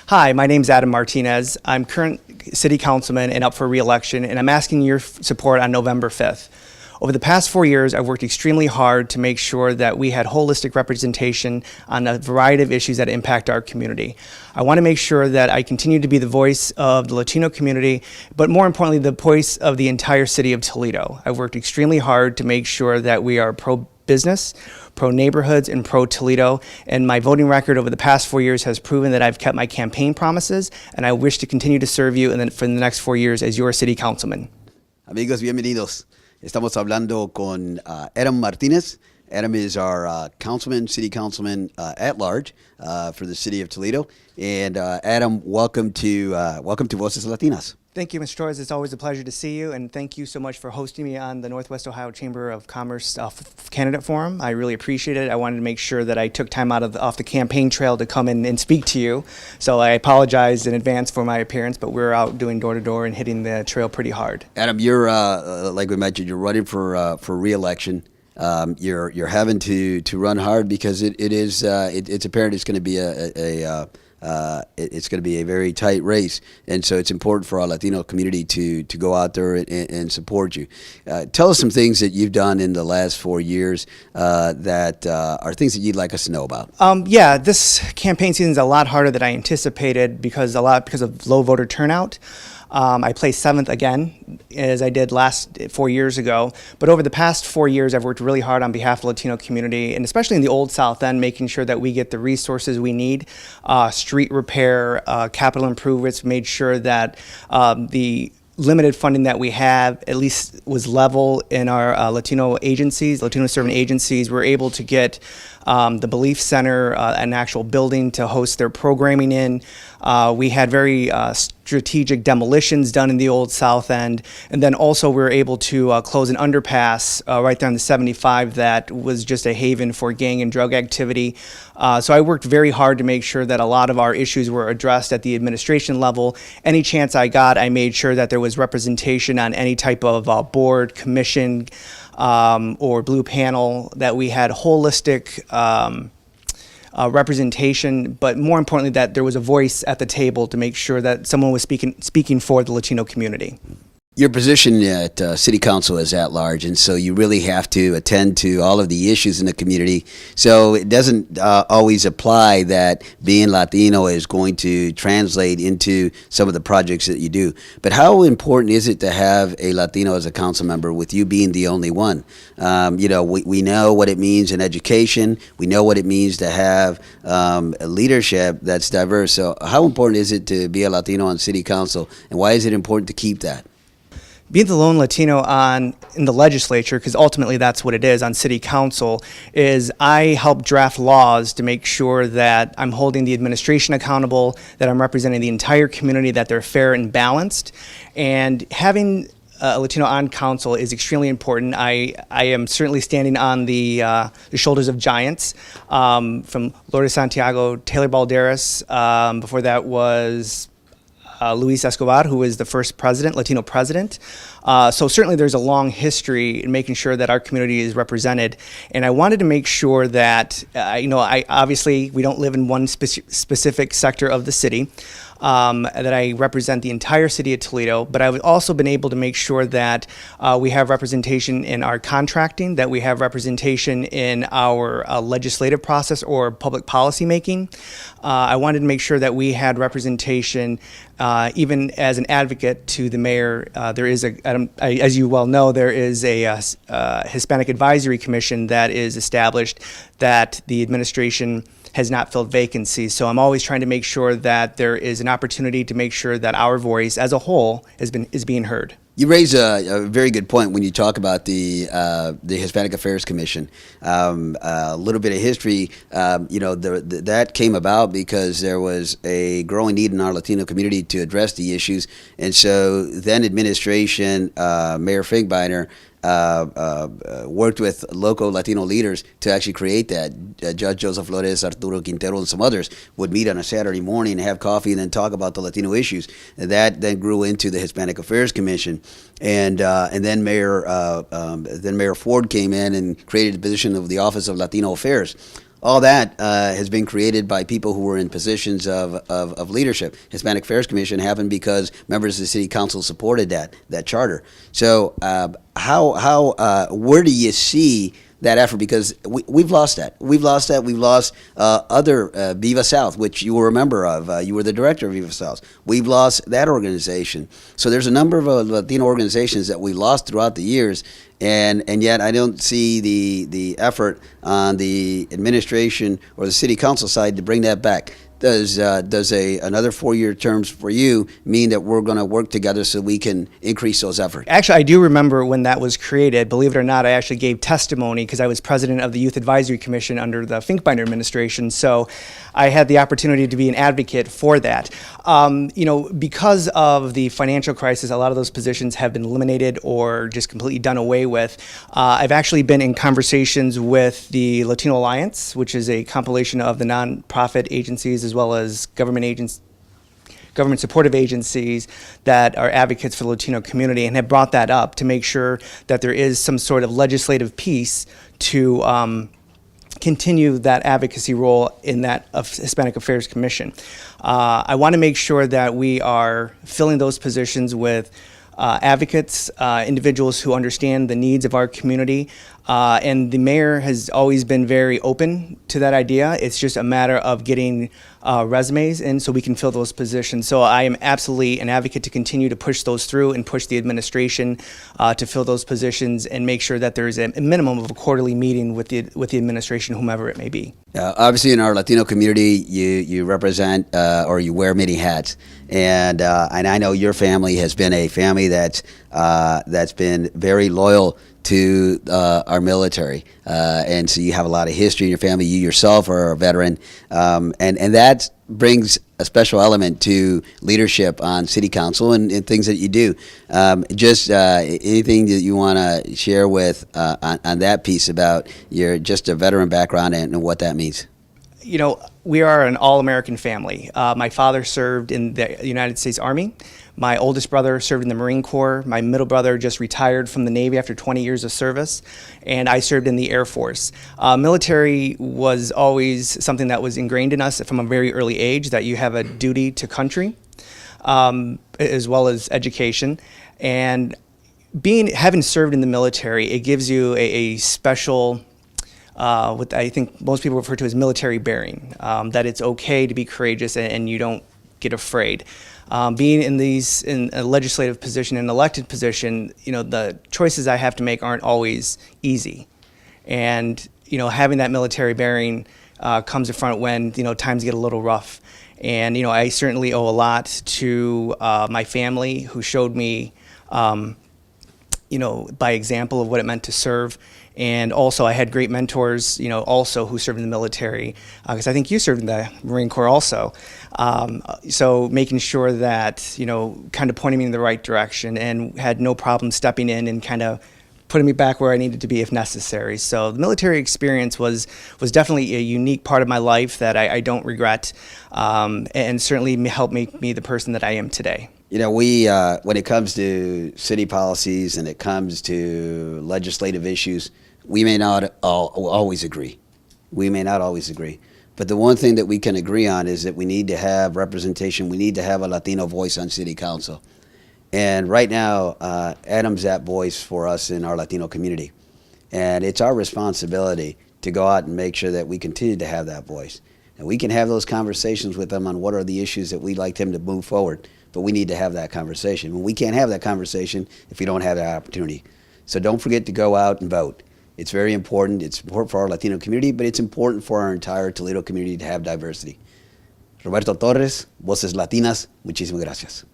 Hi, my name is Adam Martinez. I'm current city councilman and up for re-election, and I'm asking your support on November 5th. Over the past 4 years, I've worked extremely hard to make sure that we had holistic representation on a variety of issues that impact our community. I want to make sure that I continue to be the voice of the Latino community, but more importantly, the voice of the entire city of Toledo. I've worked extremely hard to make sure that we are pro-business, pro-neighborhoods, and pro-Toledo, and my voting record over the past 4 years has proven that I've kept my campaign promises, and I wish to continue to serve you for the next 4 years as your city councilman. Amigos, bienvenidos. Estamos hablando con Adam Martinez. Adam is our city councilman at large for the city of Toledo. And Adam, welcome to Voces Latinas. Thank you, Mr. Torres. It's always a pleasure to see you, and thank you so much for hosting me on the Northwest Ohio Chamber of Commerce Candidate Forum. I really appreciate it. I wanted to make sure that I took time off the campaign trail to come in and speak to you. So I apologize in advance for my appearance, but we're out doing door-to-door and hitting the trail pretty hard. Adam, you're like we mentioned, you're running for re-election. You're having to run hard because it's apparent it's going to be it's going to be a very tight race, and so it's important for our Latino community to go out there and support you. Tell us some things that you've done in the last 4 years that are things that you'd like us to know about. Yeah, this campaign season is a lot harder than I anticipated because of low voter turnout. I placed 7th again, as I did 4 years ago. But over the past 4 years, I've worked really hard on behalf of the Latino community, and especially in the Old South End, making sure that we get the resources we need, street repair, capital improvements, made sure that the limited funding that we have at least was level in our Latino serving agencies. We're able to get the Belief Center, an actual building to host their programming in. We had very strategic demolitions done in the Old South End. And then also we were able to close an underpass right there on the 75 that was just a haven for gang and drug activity. So I worked very hard to make sure that a lot of our issues were addressed at the administration level. Any chance I got, I made sure that there was representation on any type of board, commission, or blue panel, that we had holistic representation, but more importantly, that there was a voice at the table to make sure that someone was speaking for the Latino community. Your position at City Council is at large, and so you really have to attend to all of the issues in the community. So it doesn't always apply that being Latino is going to translate into some of the projects that you do. But how important is it to have a Latino as a council member, with you being the only one? We know what it means in education. We know what it means to have a leadership that's diverse. So how important is it to be a Latino on City Council, and why is it important to keep that? Being the lone Latino in the legislature, because ultimately that's what it is on city council, is I help draft laws to make sure that I'm holding the administration accountable, that I'm representing the entire community, that they're fair and balanced. And having a Latino on council is extremely important. I am certainly standing on the shoulders of giants, from Lourdes Santiago, Taylor Balderas. Before that was Luis Escobar, who was the first Latino president. So certainly there's a long history in making sure that our community is represented. And I wanted to make sure that, obviously we don't live in one specific sector of the city, that I represent the entire city of Toledo, but I've also been able to make sure that we have representation in our contracting, that we have representation in our legislative process or public policy making. I wanted to make sure that we had representation even as an advocate to the mayor. There is as you well know, there is a Hispanic Advisory Commission that is established that the administration has not filled vacancies. So I'm always trying to make sure that there is an opportunity to make sure that our voice as a whole is being heard. You raise a very good point when you talk about the Hispanic Affairs Commission. A little bit of history, that came about because there was a growing need in our Latino community to address the issues, and so then administration, Mayor Finkbeiner, worked with local Latino leaders to actually create that. Judge Joseph Flores, Arturo Quintero, and some others would meet on a Saturday morning, have coffee, and then talk about the Latino issues. And that then grew into the Hispanic Affairs Commission, and then Mayor Ford came in and created the position of the Office of Latino Affairs. all that has been created by people who were in positions of leadership. Hispanic Affairs Commission happened because members of the city council supported that charter. So where do you see that effort? Because we've lost that. We've lost other Viva South, which you were a member of. You were the director of Viva South. We've lost that organization. So there's a number of Latino organizations that we lost throughout the years, and yet I don't see the effort on the administration or the city council side to bring that back. Does another 4-year terms for you mean that we're going to work together so we can increase those efforts? Actually, I do remember when that was created. Believe it or not, I actually gave testimony because I was president of the Youth Advisory Commission under the Finkbeiner administration. So I had the opportunity to be an advocate for that. Because of the financial crisis, a lot of those positions have been eliminated or just completely done away with. I've actually been in conversations with the Latino Alliance, which is a compilation of the nonprofit agencies as well as government supportive agencies that are advocates for the Latino community, and have brought that up to make sure that there is some sort of legislative piece to continue that advocacy role in that of Hispanic Affairs Commission. I want to make sure that we are filling those positions with advocates, individuals who understand the needs of our community, and the mayor has always been very open to that idea. It's just a matter of getting resumes in so we can fill those positions. So I am absolutely an advocate to continue to push those through and push the administration to fill those positions and make sure that there is a minimum of a quarterly meeting with the administration, whomever it may be. Obviously, in our Latino community, you represent or you wear many hats, and I know your family has been a family that's been very loyal to our military, and so you have a lot of history in your family. You yourself are a veteran, and that brings a special element to leadership on city council and things that you do. Anything that you want to share with on that piece about your just a veteran background and what that means? We are an all-American family. My father served in the United States Army. My oldest brother served in the Marine Corps. My middle brother just retired from the Navy after 20 years of service. And I served in the Air Force. Military was always something that was ingrained in us from a very early age, that you have a duty to country, as well as education. And having served in the military, it gives you a special what I think most people refer to as military bearing, that it's okay to be courageous and you don't get afraid. Being in a legislative position, an elected position, the choices I have to make aren't always easy. And, having that military bearing comes in front when, times get a little rough. And, I certainly owe a lot to my family, who showed me, by example of what it meant to serve. And also I had great mentors, also who served in the military, because I think you served in the Marine Corps also. So making sure that, kind of pointing me in the right direction, and had no problem stepping in and kind of putting me back where I needed to be if necessary. So the military experience was definitely a unique part of my life that I don't regret, and certainly helped make me the person that I am today. We when it comes to city policies and it comes to legislative issues, we may not always agree. But the one thing that we can agree on is that we need to have representation. We need to have a Latino voice on city council. And right now, Adam's that voice for us in our Latino community. And it's our responsibility to go out and make sure that we continue to have that voice. And we can have those conversations with them on what are the issues that we'd like them to move forward. But we need to have that conversation. And we can't have that conversation if we don't have that opportunity. So don't forget to go out and vote. It's very important. It's important for our Latino community, but it's important for our entire Toledo community to have diversity. Roberto Torres, Voces Latinas, muchísimas gracias.